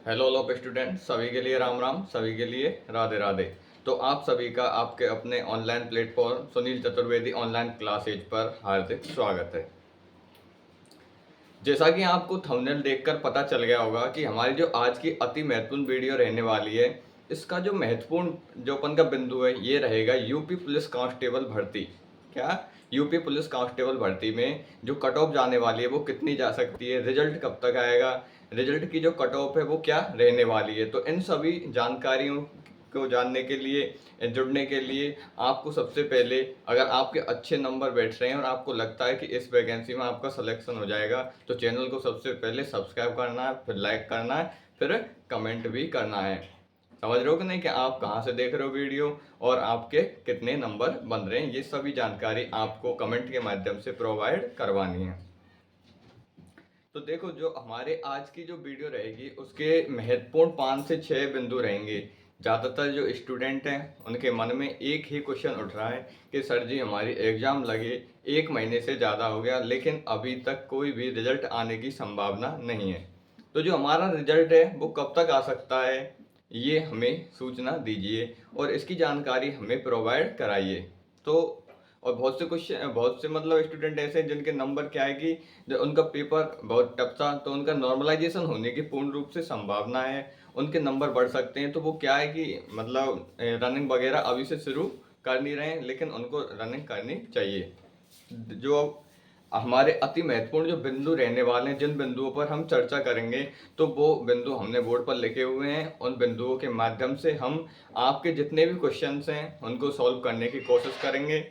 Hello all student, सभी के लिए राम राम, सभी के लिए राधे राधे। तो आप सभी का आपके अपने online platform Sunil Chaturvedi online classes पर हार्दिक स्वागत है। जैसा कि आपको थंबनेल देखकर पता चल गया होगा कि हमारी जो आज की अति महत्वपूर्ण वीडियो रहने वाली है, इसका जो महत्वपूर्ण जो अपन का बिंदु है ये रहेगा यूपी पुलिस कांस्टेबल भर्ती। क्या यूपी पुलिस कांस्टेबल भर्ती में जो कट ऑफ जाने वाली है वो कितनी जा सकती है, रिजल्ट कब तक आएगा, रिजल्ट की जो कट ऑफ है वो क्या रहने वाली है। तो इन सभी जानकारियों को जानने के लिए, जुड़ने के लिए आपको सबसे पहले, अगर आपके अच्छे नंबर बैठ रहे हैं और आपको लगता है कि इस वैकेंसी में आपका सिलेक्शन हो जाएगा, तो चैनल को सबसे पहले सब्सक्राइब करना है, फिर लाइक करना है, फिर कमेंट भी करना है। समझ रहे हो कि नहीं कि आप कहाँ से देख रहे हो वीडियो और आपके कितने नंबर बन रहे हैं, ये सभी जानकारी आपको कमेंट के माध्यम से प्रोवाइड करवानी है। तो देखो, जो हमारे आज की जो वीडियो रहेगी उसके महत्वपूर्ण 5 से 6 बिंदु रहेंगे। ज़्यादातर जो स्टूडेंट हैं उनके मन में एक ही क्वेश्चन उठ रहा है कि सर जी हमारी एग्ज़ाम लगे 1 महीने से ज़्यादा हो गया लेकिन अभी तक कोई भी रिजल्ट आने की संभावना नहीं है। तो जो हमारा रिजल्ट है वो कब तक आ सकता है, ये हमें सूचना दीजिए और इसकी जानकारी हमें प्रोवाइड कराइए। तो और बहुत से मतलब स्टूडेंट ऐसे हैं जिनके नंबर क्या है कि जो उनका पेपर बहुत टफ था, तो उनका नॉर्मलाइजेशन होने की पूर्ण रूप से संभावना है, उनके नंबर बढ़ सकते हैं। तो वो क्या है कि मतलब रनिंग वगैरह अभी से शुरू कर नहीं रहे हैं, लेकिन उनको रनिंग करनी चाहिए। जो हमारे अति महत्वपूर्ण जो बिंदु रहने वाले हैं, जिन बिंदुओं पर हम चर्चा करेंगे, तो वो बिंदु हमने बोर्ड पर लिखे हुए हैं। उन बिंदुओं के माध्यम से हम आपके जितने भी क्वेश्चंस हैं उनको सॉल्व करने की कोशिश करेंगे।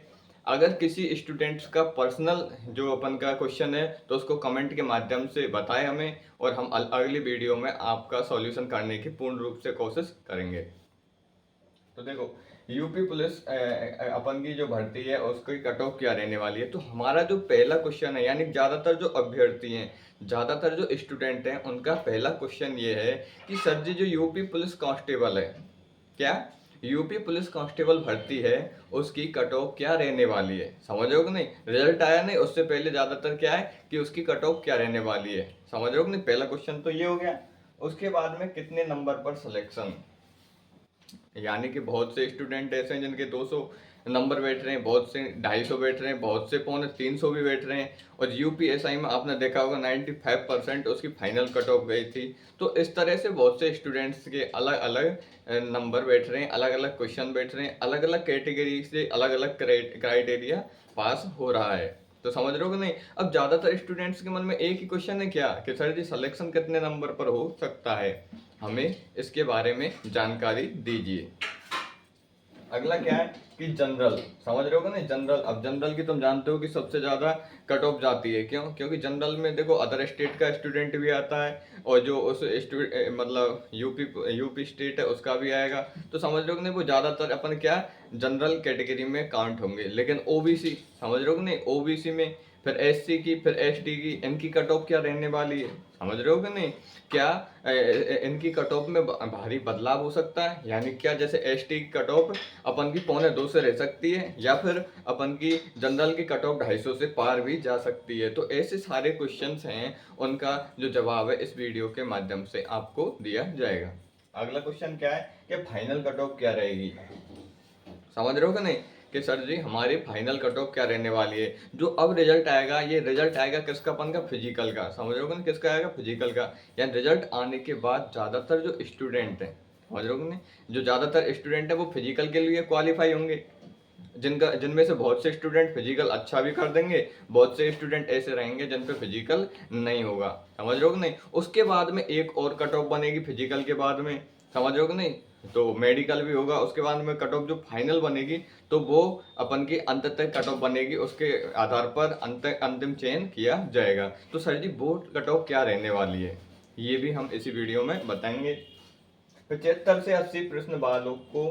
अगर किसी स्टूडेंट्स का पर्सनल जो अपन का क्वेश्चन है तो उसको कमेंट के माध्यम से बताएं हमें, और हम अगली वीडियो में आपका सॉल्यूशन करने की पूर्ण रूप से कोशिश करेंगे। तो देखो, यूपी पुलिस अपन की जो भर्ती है उसकी कट ऑफ क्या रहने वाली है। तो हमारा जो पहला क्वेश्चन है, यानी ज़्यादातर जो अभ्यर्थी हैं, ज़्यादातर जो स्टूडेंट हैं, उनका पहला क्वेश्चन ये है कि सर जी जो यूपी पुलिस कांस्टेबल है, क्या यूपी पुलिस कांस्टेबल भर्ती है, उसकी कट ऑफ क्या रहने वाली है। समझ रहे हो कि नहीं, रिजल्ट आया नहीं उससे पहले ज़्यादातर क्या है कि उसकी कट ऑफ क्या रहने वाली है। समझ रहे हो कि नहीं, पहला क्वेश्चन तो ये हो गया। उसके बाद में कितने नंबर पर सिलेक्शन, यानी कि बहुत से स्टूडेंट ऐसे हैं जिनके 200 नंबर बैठ रहे हैं, बहुत से 250 बैठ रहे हैं, बहुत से 250 भी बैठ रहे हैं। और यूपीएसआई में आपने देखा होगा 95% उसकी फाइनल कट ऑफ गई थी। तो इस तरह से बहुत से स्टूडेंट्स के अलग अलग नंबर बैठ रहे हैं, अलग अलग क्वेश्चन बैठ रहे हैं, अलग अलग कैटेगरी से अलग अलग क्राइटेरिया पास हो रहा है। तो समझ रहे हो कि नहीं। अब ज़्यादातर स्टूडेंट्स के मन में एक ही क्वेश्चन है, क्या कि सर जी सिलेक्शन कितने नंबर पर हो सकता है, हमें इसके बारे में जानकारी दीजिए। अगला क्या है कि जनरल, समझ रहे हो ना, जनरल। अब जनरल की तुम जानते हो कि सबसे ज्यादा कट ऑफ जाती है, क्यों? क्योंकि जनरल में देखो अदर स्टेट का स्टूडेंट भी आता है और जो उस मतलब यूपी स्टेट है उसका भी आएगा। तो समझ रहे हो नहीं, वो ज्यादातर अपन क्या जनरल कैटेगरी में काउंट होंगे। लेकिन ओबीसी, समझ रहे हो नहीं, ओबीसी में फिर एससी की, फिर एसटी की, इनकी कट ऑफ क्या रहने वाली है। समझ रहे हो कि नहीं, क्या इनकी कट ऑफ में भारी बदलाव हो सकता है। यानी क्या, जैसे एसटी की कट ऑफ अपन की 1.25 से रह सकती है, या फिर अपन की जनरल की कट ऑफ 250 से पार भी जा सकती है। तो ऐसे सारे क्वेश्चंस हैं, उनका जो जवाब है इस वीडियो के माध्यम से आपको दिया जाएगा। अगला क्वेश्चन क्या है कि फाइनल कट ऑफ क्या रहेगी। समझ रहे हो कि नहीं कि सर जी हमारी फाइनल कट ऑफ क्या रहने वाली है। जो अब रिजल्ट आएगा, ये रिजल्ट आएगा किसका, अपन का फिजिकल का। समझ रहे हो कि नहीं, किसका आएगा, फिजिकल का। यानी रिजल्ट आने के बाद ज़्यादातर जो स्टूडेंट हैं, समझ रहे हो कि नहीं, जो ज़्यादातर स्टूडेंट है वो फिजिकल के लिए क्वालिफाई होंगे। जिनमें से बहुत से स्टूडेंट फिजिकल अच्छा भी कर देंगे, बहुत से स्टूडेंट ऐसे रहेंगे जिन पे फिजिकल नहीं होगा। समझ रहे हो कि नहीं। उसके बाद में एक और कट ऑफ बनेगी फिजिकल के बाद में, समझ रहे हो कि नहीं। तो मेडिकल भी होगा, उसके बाद में कट ऑफ जो फाइनल बनेगी तो वो अपन की अंत तक कट ऑफ बनेगी, उसके आधार पर अंतिम चयन किया जाएगा। तो सर जी बोर्ड कट ऑफ क्या रहने वाली है, ये भी हम इसी वीडियो में बताएंगे। 75 से 80 प्रश्न वालों को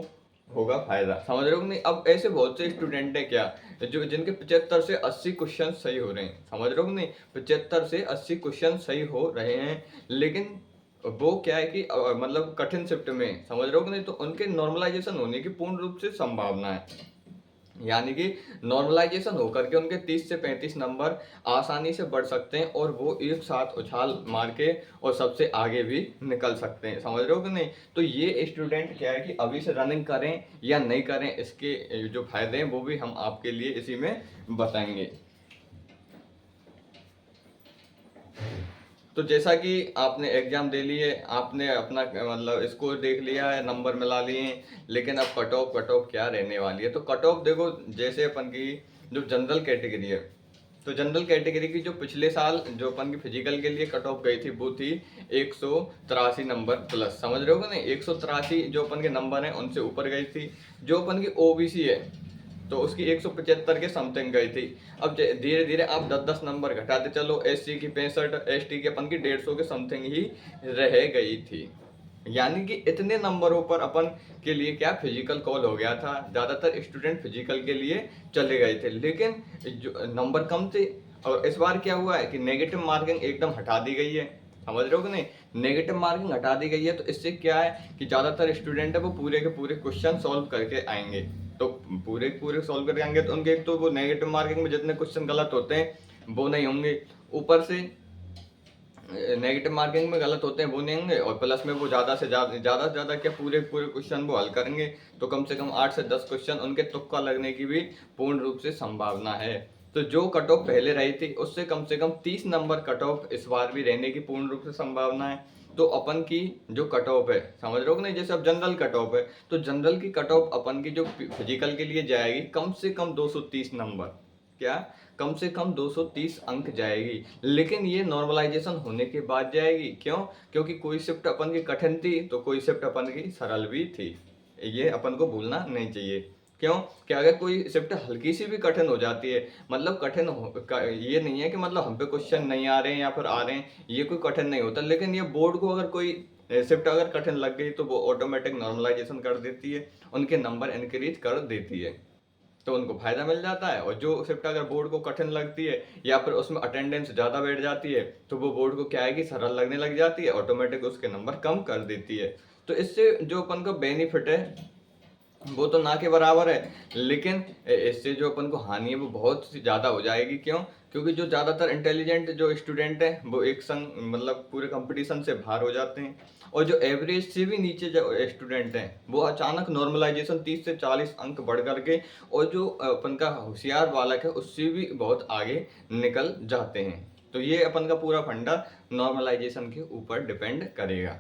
होगा फायदा। समझ रहे हो कि नहीं। अब ऐसे बहुत से स्टूडेंट हैं क्या जो जिनके 75 से 80 क्वेश्चन सही हो रहे हैं। समझ रहे हो कि नहीं, 75 से 80 क्वेश्चन सही हो रहे हैं, लेकिन वो क्या है कि मतलब कठिन शिफ्ट में, समझ रहे हो कि नहीं, तो उनके नॉर्मलाइजेशन होने की पूर्ण रूप से संभावना है। यानी कि नॉर्मलाइजेशन होकर के उनके 30 से 35 नंबर आसानी से बढ़ सकते हैं और वो एक साथ उछाल मार के और सबसे आगे भी निकल सकते हैं। समझ रहे हो कि नहीं? तो ये स्टूडेंट क्या है कि अभी से रनिंग करें या नहीं करें, इसके जो फायदे हैं वो भी हम आपके लिए इसी में बताएंगे। तो जैसा कि आपने एग्जाम दे लिए, आपने अपना मतलब स्कोर देख लिया है, नंबर मिला लिए हैं, लेकिन अब कट ऑफ क्या रहने वाली है? तो कट ऑफ देखो, जैसे अपन की जो जनरल कैटेगरी है, तो जनरल कैटेगरी की जो पिछले साल जो अपन की फिजिकल के लिए कट ऑफ गई थी वो थी 183 नंबर प्लस। समझ रहे हो कि नहीं? 183 जो अपन के नंबर हैं उनसे ऊपर गई थी। जो अपन की ओबीसी है तो उसकी 175 के समथिंग गई थी। अब धीरे धीरे आप 10-10 नंबर घटाते चलो, एससी की 65, एसटी की अपन की 150 के समथिंग ही रह गई थी। यानी कि इतने नंबरों पर अपन के लिए क्या फिजिकल कॉल हो गया था। ज़्यादातर स्टूडेंट फिजिकल के लिए चले गए थे, लेकिन जो नंबर कम थे। और इस बार क्या हुआ है कि नेगेटिव मार्किंग एकदम हटा दी गई है। समझ रहे हो कि नहीं? नेगेटिव मार्किंग हटा दी गई है, तो इससे क्या है कि ज़्यादातर स्टूडेंट है वो पूरे के पूरे क्वेश्चन सॉल्व करके आएंगे। तो पूरे पूरे सॉल्व करके आएंगे तो उनके एक तो वो नेगेटिव मार्किंग में जितने क्वेश्चन गलत होते हैं वो नहीं होंगे, ऊपर से नेगेटिव मार्किंग में गलत होते हैं वो नहीं होंगे, और प्लस में वो ज़्यादा से ज़्यादा क्या पूरे पूरे क्वेश्चन वो हल करेंगे। तो कम से कम 8 से 10 क्वेश्चन उनके तुक्का लगने की भी पूर्ण रूप से संभावना है। तो जो कट ऑफ पहले रही थी उससे कम से कम 30 नंबर कट ऑफ इस बार भी रहने की पूर्ण रूप से संभावना है। तो अपन की जो कट ऑफ है, समझ रहे हो कि नहीं? जैसे अब जनरल कट ऑफ है, तो जनरल की कट ऑफ अपन की जो फिजिकल के लिए जाएगी कम से कम 230 नंबर। क्या? कम से कम 230 अंक जाएगी। लेकिन ये नॉर्मलाइजेशन होने के बाद जाएगी। क्यों? क्योंकि कोई शिफ्ट अपन की कठिन थी तो कोई शिफ्ट अपन की सरल भी थी। ये अपन को भूलना नहीं चाहिए। क्यों? कि अगर कोई शिफ्ट हल्की सी भी कठिन हो जाती है, मतलब कठिन ये नहीं है कि मतलब हम पे क्वेश्चन नहीं आ रहे हैं या फिर आ रहे हैं, ये कोई कठिन नहीं होता। लेकिन ये बोर्ड को अगर कोई शिफ्ट अगर कठिन लग गई तो वो ऑटोमेटिक नॉर्मलाइजेशन कर देती है, उनके नंबर इंक्रीज कर देती है, तो उनको फायदा मिल जाता है। और जो शिफ्ट अगर बोर्ड को कठिन लगती है या फिर उसमें अटेंडेंस ज़्यादा बैठ जाती है तो वो बोर्ड को क्या है कि सरल लगने लग जाती है, ऑटोमेटिक उसके नंबर कम कर देती है। तो इससे जो अपन को बेनिफिट है वो तो ना के बराबर है, लेकिन इससे जो अपन को हानि है वो बहुत सी ज़्यादा हो जाएगी। क्यों? क्योंकि जो ज़्यादातर इंटेलिजेंट जो स्टूडेंट हैं वो एक संग मतलब पूरे कंपटीशन से बाहर हो जाते हैं, और जो एवरेज से भी नीचे जो स्टूडेंट हैं वो अचानक नॉर्मलाइजेशन 30 से 40 अंक बढ़ करके, और जो अपन का होशियार बालक है उससे भी बहुत आगे निकल जाते हैं। तो ये अपन का पूरा फंडा नॉर्मलाइजेशन के ऊपर डिपेंड करेगा।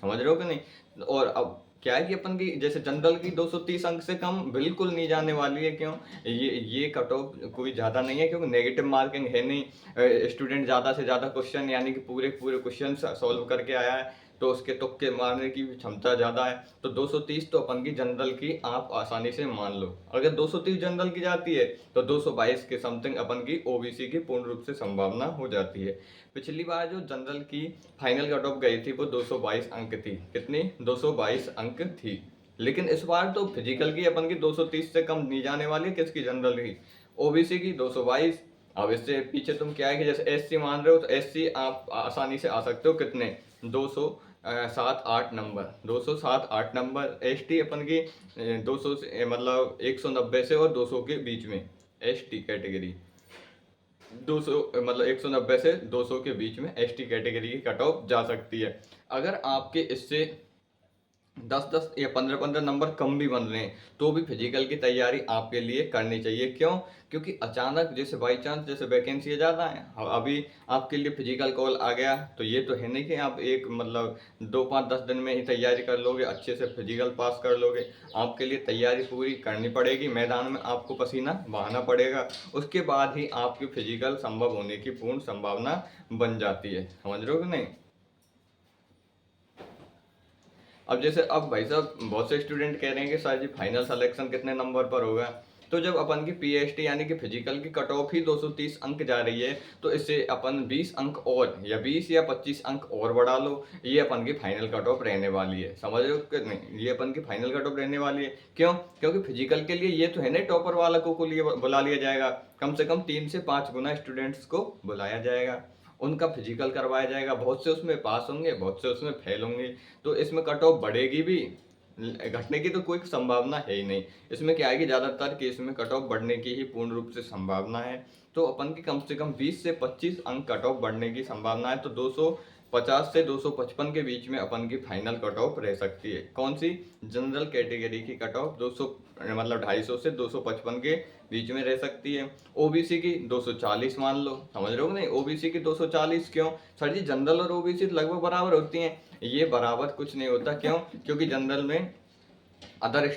समझ रहे हो कि नहीं? और अब क्या है कि अपन की जैसे जनरल की 230 अंक से कम बिल्कुल नहीं जाने वाली है। क्यों? ये कट ऑफ कोई ज़्यादा नहीं है, क्योंकि नेगेटिव मार्किंग है नहीं। स्टूडेंट ज़्यादा से ज़्यादा क्वेश्चन यानी कि पूरे पूरे क्वेश्चन सॉल्व करके आया है, तो उसके तुक्के मारने की भी क्षमता ज़्यादा है। तो 230 तो अपन की जनरल की आप आसानी से मान लो। अगर 230 जनरल की जाती है तो 222 के समथिंग अपन की ओबीसी की पूर्ण रूप से संभावना हो जाती है। पिछली बार जो जनरल की फाइनल कट ऑफ गई थी वो 222 अंक थी। कितनी? 222 अंक थी। लेकिन इस बार तो फिजिकल की अपन की 230 से कम नहीं जाने वाली। किसकी? जनरल की। ओबीसी की 222। अब इससे पीछे तुम क्या है कि जैसे एससी मान रहे हो तो एससी आप आसानी से आ सकते हो। कितने? 207-8 नंबर, 207-8 नंबर। एसटी अपन की 200 से मतलब 190 से और 200 के बीच में एसटी कैटेगरी। 200 मतलब 190 से 200 के बीच में एसटी कैटेगरी की कट ऑफ जा सकती है। अगर आपके इससे 10-10 या 15-15 नंबर कम भी बन रहे हैं तो भी फिजिकल की तैयारी आपके लिए करनी चाहिए। क्यों? क्योंकि अचानक जैसे बाई चांस जैसे वैकेंसी ज़्यादा है, अभी आपके लिए फिजिकल कॉल आ गया, तो ये तो है नहीं कि आप एक मतलब 2-5-10 दिन में ही तैयारी कर लोगे, अच्छे से फिजिकल पास कर लोगे। आपके लिए तैयारी पूरी करनी पड़ेगी, मैदान में आपको पसीना बहाना पड़ेगा, उसके बाद ही आपकी फिजिकल संभव होने की पूर्ण संभावना बन जाती है। समझ रहे हो कि नहीं? अब जैसे अब भाई साहब बहुत से स्टूडेंट कह रहे हैं कि सर जी फाइनल सिलेक्शन कितने नंबर पर होगा? तो जब अपन की पीएसटी यानी कि फिजिकल की कट ऑफ ही 230 अंक जा रही है, तो इससे अपन 20 अंक और या 20 या 25 अंक और बढ़ा लो, ये अपन की फाइनल कट ऑफ रहने वाली है। समझ रहे हो कि नहीं? ये अपन की फाइनल कट ऑफ रहने वाली है। क्यों? क्योंकि फिजिकल के लिए ये तो है नहीं टॉपर वाला को लिए बुला लिया जाएगा, कम से कम 3 से 5 गुना स्टूडेंट्स को बुलाया जाएगा, उनका फिजिकल करवाया जाएगा। बहुत से उसमें पास होंगे, बहुत से उसमें फेल होंगे, तो इसमें कट ऑफ बढ़ेगी भी, घटने की तो कोई संभावना है ही नहीं। इसमें क्या है कि ज़्यादातर केस में कट ऑफ बढ़ने की ही पूर्ण रूप से संभावना है। तो अपन की कम से कम 20 से 25 अंक कट ऑफ बढ़ने की संभावना है। तो 250 से 255 के बीच में अपन की फाइनल कट ऑफ रह सकती है। कौन सी? जनरल कैटेगरी की कट ऑफ 200 मतलब 250 से 255 के बीच में रह सकती है। ओबीसी की 240 मान लो, समझ रहे हो नहीं? ओबीसी की 240 क्यों? सर जी जनरल और ओबीसी लगभग बराबर होती हैं। ये बराबर कुछ नहीं होता। क्यों? क्योंकि जनरल में अदर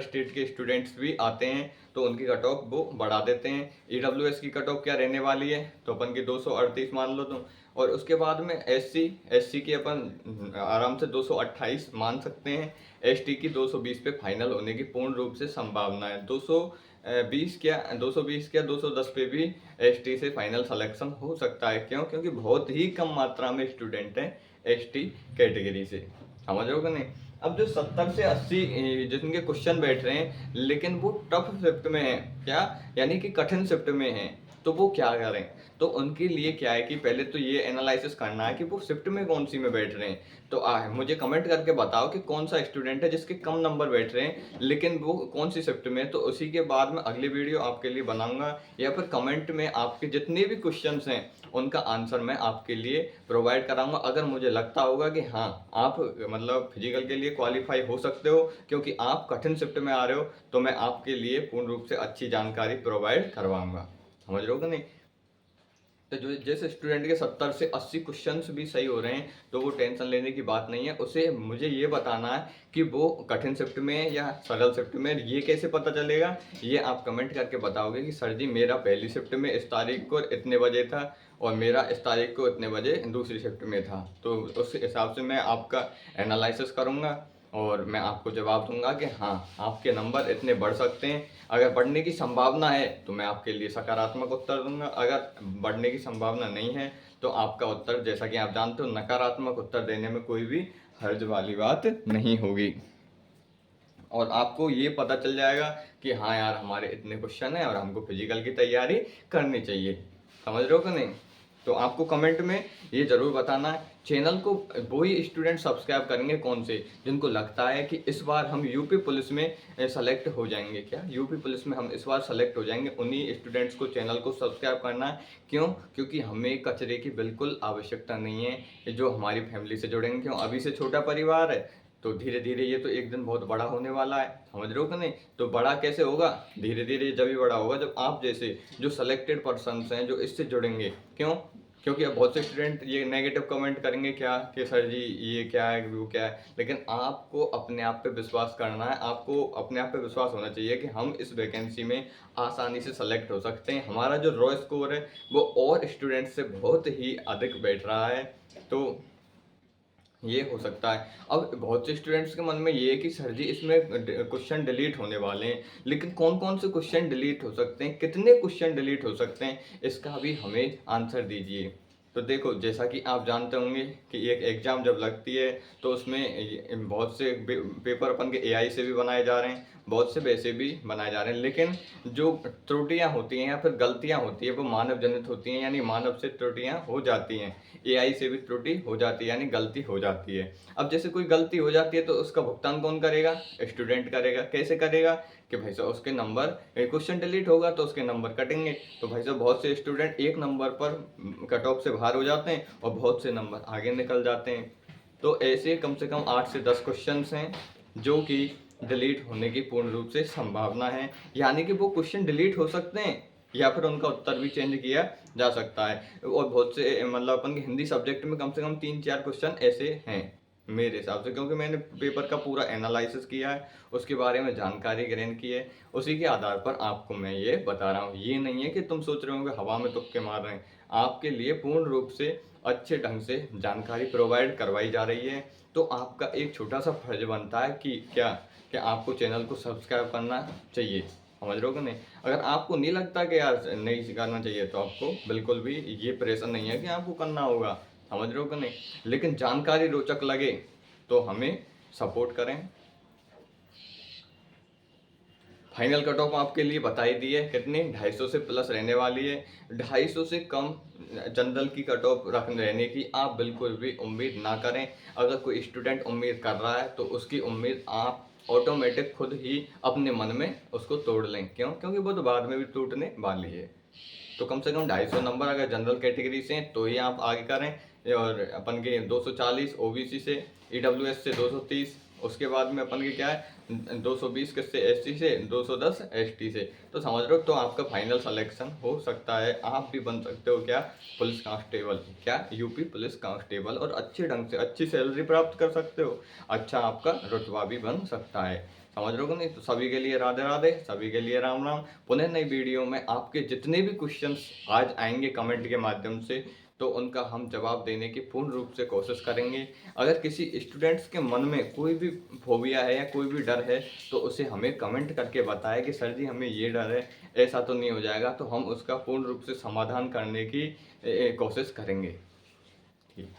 स्टेट के स्टूडेंट्स भी आते हैं, तो उनकी कट ऑफ वो बढ़ा देते हैं। ईडब्ल्यूएस की कट ऑफ क्या रहने वाली है? तो अपन की 238 मान लो तुम। और उसके बाद में एससी की अपन आराम से 228 मान सकते हैं। एसटी की 220 पे फाइनल होने की पूर्ण रूप से संभावना है। 220 क्या 210 पे भी एसटी से फाइनल सिलेक्शन हो सकता है। क्यों? क्योंकि बहुत ही कम मात्रा में स्टूडेंट हैं एसटी कैटेगरी से। समझ रहे हो कि नहीं? अब जो 70 से 80 जिनके क्वेश्चन बैठ रहे हैं लेकिन वो टफ शिफ्ट में है, क्या यानी कि कठिन शिफ्ट में है, तो वो क्या करें? तो उनके लिए क्या है कि पहले तो ये एनालिसिस करना है कि वो शिफ्ट में कौन सी में बैठ रहे हैं। तो मुझे कमेंट करके बताओ कि कौन सा स्टूडेंट है जिसके कम नंबर बैठ रहे हैं लेकिन वो कौन सी शिफ्ट में है। तो उसी के बाद में अगली वीडियो आपके लिए बनाऊंगा, या फिर कमेंट में आपके जितने भी क्वेश्चंस हैं उनका आंसर मैं आपके लिए प्रोवाइड कराऊंगा। अगर मुझे लगता होगा कि हाँ आप मतलब फिजिकल के लिए क्वालिफाई हो सकते हो क्योंकि आप कठिन शिफ्ट में आ रहे हो, तो मैं आपके लिए पूर्ण रूप से अच्छी जानकारी प्रोवाइड करवाऊंगा। समझ रहे हो कि नहीं? तो जो जिस स्टूडेंट के 70 से 80 क्वेश्चंस भी सही हो रहे हैं तो वो टेंशन लेने की बात नहीं है। उसे मुझे ये बताना है कि वो कठिन शिफ्ट में है या सरल शिफ्ट में। ये कैसे पता चलेगा? ये आप कमेंट करके बताओगे कि सर जी मेरा पहली शिफ्ट में इस तारीख को इतने बजे था और मेरा इस तारीख को इतने बजे दूसरी शिफ्ट में था। तो उस हिसाब से मैं आपका एनालिसिस करूँगा और मैं आपको जवाब दूंगा कि हाँ आपके नंबर इतने बढ़ सकते हैं। अगर बढ़ने की संभावना है तो मैं आपके लिए सकारात्मक उत्तर दूंगा, अगर बढ़ने की संभावना नहीं है तो आपका उत्तर, जैसा कि आप जानते हो, नकारात्मक उत्तर देने में कोई भी हर्ज वाली बात नहीं होगी। और आपको ये पता चल जाएगा कि हाँ यार हमारे इतने क्वेश्चन हैं और हमको फिजिकल की तैयारी करनी चाहिए। समझ रहे हो कि नहीं? तो आपको कमेंट में ये जरूर बताना है। चैनल को वही स्टूडेंट सब्सक्राइब करेंगे कौन से, जिनको लगता है कि इस बार हम यूपी पुलिस में सेलेक्ट हो जाएंगे। क्या यूपी पुलिस में हम इस बार सेलेक्ट हो जाएंगे? उन्हीं स्टूडेंट्स को चैनल को सब्सक्राइब करना है। क्यों? क्योंकि हमें कचरे की बिल्कुल आवश्यकता नहीं है जो हमारी फैमिली से जुड़ेंगे। क्यों? अभी से छोटा परिवार है तो धीरे धीरे ये तो एक दिन बहुत बड़ा होने वाला है। समझ रहे हो कि नहीं? तो बड़ा कैसे होगा? धीरे धीरे जब भी बड़ा होगा जब आप जैसे जो सेलेक्टेड पर्सन्स हैं जो इससे जुड़ेंगे। क्यों? क्योंकि अब बहुत से स्टूडेंट ये नेगेटिव कमेंट करेंगे क्या कि सर जी ये क्या है वो क्या है, लेकिन आपको अपने आप पे विश्वास करना है। आपको अपने आप पे विश्वास होना चाहिए कि हम इस वैकेंसी में आसानी से सेलेक्ट हो सकते हैं। हमारा जो रॉ स्कोर है वो और स्टूडेंट से बहुत ही अधिक बैठ रहा है। तो ये हो सकता है। अब बहुत से स्टूडेंट्स के मन में ये है कि सर जी इसमें क्वेश्चन डिलीट होने वाले हैं, लेकिन कौन कौन से क्वेश्चन डिलीट हो सकते हैं, कितने क्वेश्चन डिलीट हो सकते हैं, इसका भी हमें आंसर दीजिए। तो देखो जैसा कि आप जानते होंगे कि एक एग्ज़ाम जब लगती है तो उसमें बहुत से पेपर अपन के एआई से भी बनाए जा रहे हैं, बहुत से वैसे भी बनाए जा रहे हैं, लेकिन जो त्रुटियां होती हैं या फिर गलतियां होती है वो मानव जनित होती हैं, यानी मानव से त्रुटियां हो जाती हैं। एआई से भी त्रुटि हो जाती है यानी गलती हो जाती है। अब जैसे कोई गलती हो जाती है तो उसका भुगतान कौन करेगा? स्टूडेंट करेगा। कैसे करेगा? कि भाई साहब उसके नंबर, क्वेश्चन डिलीट होगा तो उसके नंबर कटेंगे। तो भाई साहब बहुत से स्टूडेंट एक नंबर पर कट ऑफ से बाहर हो जाते हैं और बहुत से नंबर आगे निकल जाते हैं। तो ऐसे कम से कम 8 से 10 क्वेश्चंस हैं जो कि डिलीट होने की पूर्ण रूप से संभावना है, यानी कि वो क्वेश्चन डिलीट हो सकते हैं या फिर उनका उत्तर भी चेंज किया जा सकता है। और बहुत से मतलब अपन के हिंदी सब्जेक्ट में कम से कम 3-4 क्वेश्चन ऐसे हैं मेरे हिसाब से, क्योंकि मैंने पेपर का पूरा एनालिसिस किया है, उसके बारे में जानकारी ग्रहण की है, उसी के आधार पर आपको मैं ये बता रहा हूँ। ये नहीं है कि तुम सोच रहे हो कि हवा में तुक्के मार रहे हैं। आपके लिए पूर्ण रूप से अच्छे ढंग से जानकारी प्रोवाइड करवाई जा रही है। तो आपका एक छोटा सा फर्ज बनता है कि आपको चैनल को सब्सक्राइब करना चाहिए। समझ रहे हो कि नहीं? अगर आपको नहीं लगता कि यार नहीं करना चाहिए तो आपको बिल्कुल भी ये प्रेशर नहीं है कि आपको करना होगा। समझ रहे हो कि नहीं? लेकिन जानकारी रोचक लगे तो हमें सपोर्ट करें। फाइनल कट ऑफ आपके लिए बता ही दी है, कितनी 250 से प्लस रहने वाली है। 250 से कम जनरल की कट ऑफ रहने की आप बिल्कुल भी उम्मीद ना करें। अगर कोई स्टूडेंट उम्मीद कर रहा है तो उसकी उम्मीद आप ऑटोमेटिक खुद ही अपने मन में उसको तोड़ लें। क्यों? क्योंकि वो तो बाद में भी टूटने वाली है। तो कम से कम 250 नंबर अगर जनरल कैटेगरी से हैं तो ही आप आगे करें। और अपन के 240 ओबीसी से, ईडब्ल्यूएस से 230, उसके बाद में अपन के क्या है 220 किससे, एससी से, 210 एसटी से। तो समझ रहे हो, तो आपका फाइनल सिलेक्शन हो सकता है। आप भी बन सकते हो क्या, पुलिस कांस्टेबल, क्या यूपी पुलिस कांस्टेबल, और अच्छे ढंग से अच्छी सैलरी प्राप्त कर सकते हो, अच्छा आपका रुतबा भी बन सकता है। समझ रहे हो कि नहीं? तो सभी के लिए राधे राधे, सभी के लिए राम राम। पुनः नई वीडियो में आपके जितने भी क्वेश्चंस आज आएंगे कमेंट के माध्यम से, तो उनका हम जवाब देने की पूर्ण रूप से कोशिश करेंगे। अगर किसी स्टूडेंट्स के मन में कोई भी फोबिया है या कोई भी डर है तो उसे हमें कमेंट करके बताएं कि सर जी हमें ये डर है, ऐसा तो नहीं हो जाएगा, तो हम उसका पूर्ण रूप से समाधान करने की कोशिश करेंगे। ठीक।